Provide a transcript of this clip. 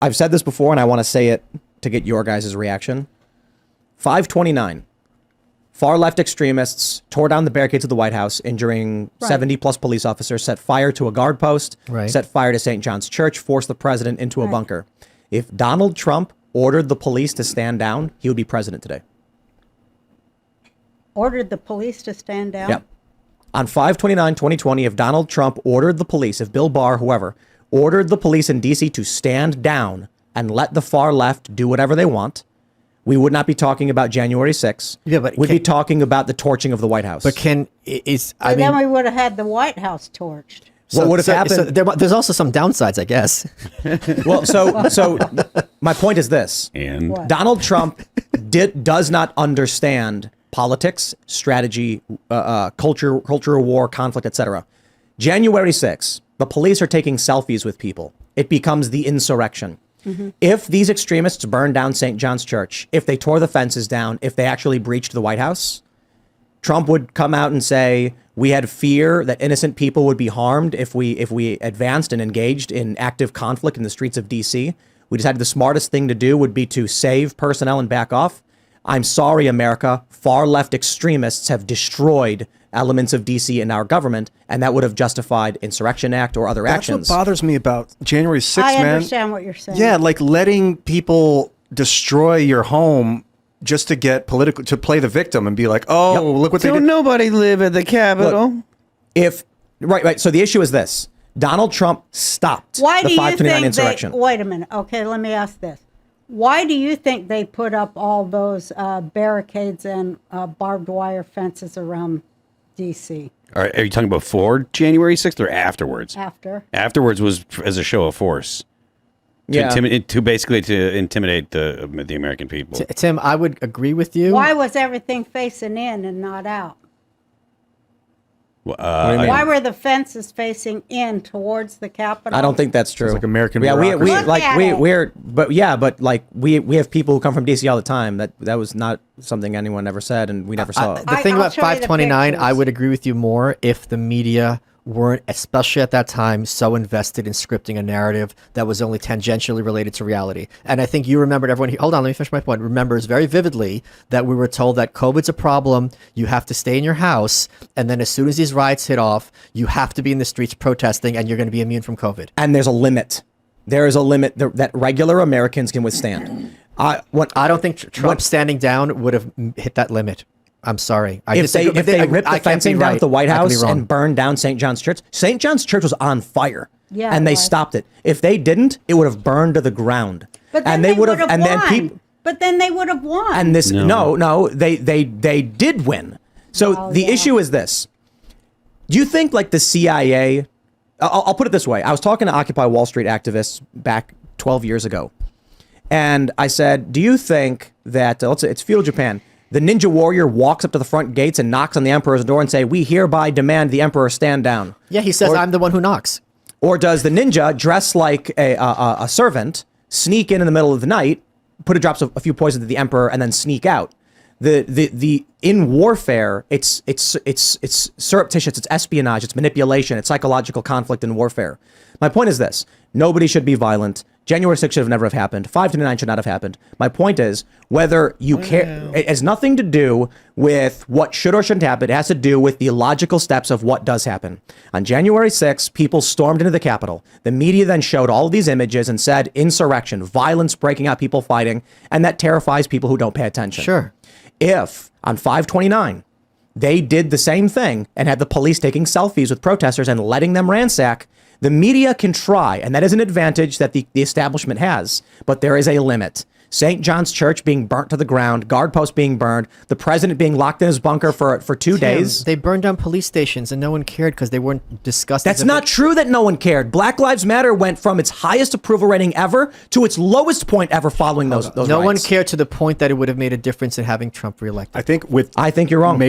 I've said this before, and I want to say it to get your guys' reaction. 5/29. Far left extremists tore down the barricades of the White House, injuring 70 plus police officers, set fire to a guard post, set fire to St. John's Church, forced the president into a bunker. If Donald Trump ordered the police to stand down, he would be president today. Ordered the police to stand down? Yeah. On 5/29/2020, if Donald Trump ordered the police, if Bill Barr, whoever, ordered the police in D.C. to stand down and let the far left do whatever they want, we would not be talking about January 6th. Yeah, but we'd be talking about the torching of the White House. But then we would have had the White House torched. What would have happened? So there's also some downsides, I guess. Well, so my point is this: and Donald Trump does not understand politics, strategy, culture war, conflict, etc. January 6th, the police are taking selfies with people. It becomes the insurrection. If these extremists burned down St. John's Church, if they tore the fences down, if they actually breached the White House, Trump would come out and say, we had fear that innocent people would be harmed if we advanced and engaged in active conflict in the streets of D.C. We decided the smartest thing to do would be to save personnel and back off. I'm sorry, America. Far left extremists have destroyed elements of D.C. in our government, and that would have justified Insurrection Act or other actions. That's what bothers me about January 6th, man. I understand what you're saying. Yeah, like letting people destroy your home just to get political, to play the victim and be like, oh, look what they did. Don't nobody live at the Capitol. Look, right. So the issue is this. Donald Trump stopped the 5/29 insurrection. Wait a minute. Okay, let me ask this. Why do you think they put up all those barricades and barbed wire fences around D.C.? Are you talking about before January 6th or afterwards? After. Afterwards was as a show of force. To basically intimidate the American people. Tim, I would agree with you. Why was everything facing in and not out? Why were the fences facing in towards the Capitol? I don't think that's true. It's like American we have people who come from DC all the time. That was not something anyone ever said, and we never saw it. The thing about 5/29, I would agree with you more if the media weren't, especially at that time, so invested in scripting a narrative that was only tangentially related to reality. And I think you remembered, everyone, hold on, let me finish my point, remembers very vividly that we were told that COVID's a problem, you have to stay in your house, and then as soon as these riots hit off, you have to be in the streets protesting, and you're going to be immune from COVID. And there's a limit. There is a limit that regular Americans can withstand. I don't think Trump standing down would have hit that limit. I'm sorry. If they ripped the fencing down at the White House and burned down St. John's Church, St. John's Church was on fire. Yeah, and they stopped it. If they didn't, it would have burned to the ground. But then they would have won. But then they would have won. And this they did win. So the issue is this. Do you think like the CIA, I'll put it this way. I was talking to Occupy Wall Street activists back 12 years ago. And I said, do you think that, it's feudal Japan, the ninja warrior walks up to the front gates and knocks on the emperor's door and say, we hereby demand the emperor stand down? Yeah, he says, I'm the one who knocks. Or does the ninja dress like a servant, sneak in the middle of the night, drops a few poisons to the emperor, and then sneak out? In warfare, it's surreptitious, it's espionage, it's manipulation, it's psychological conflict in warfare. My point is this: nobody should be violent. January 6th should have never have happened. 5/29 should not have happened. My point is, whether you care, it has nothing to do with what should or shouldn't happen. It has to do with the logical steps of what does happen. On January 6th, people stormed into the Capitol. The media then showed all of these images and said insurrection, violence breaking out, people fighting, and that terrifies people who don't pay attention. Sure. If on 5/29 they did the same thing and had the police taking selfies with protesters and letting them ransack, the media can try, and that is an advantage that the establishment has, but there is a limit. St. John's Church being burnt to the ground, guard posts being burned, the president being locked in his bunker for 2 days. They burned down police stations and no one cared because they weren't discussed. That's not true that no one cared. Black Lives Matter went from its highest approval rating ever to its lowest point ever following those No riots. one cared to the point that it would have made a difference in having Trump reelected. I think you're wrong. May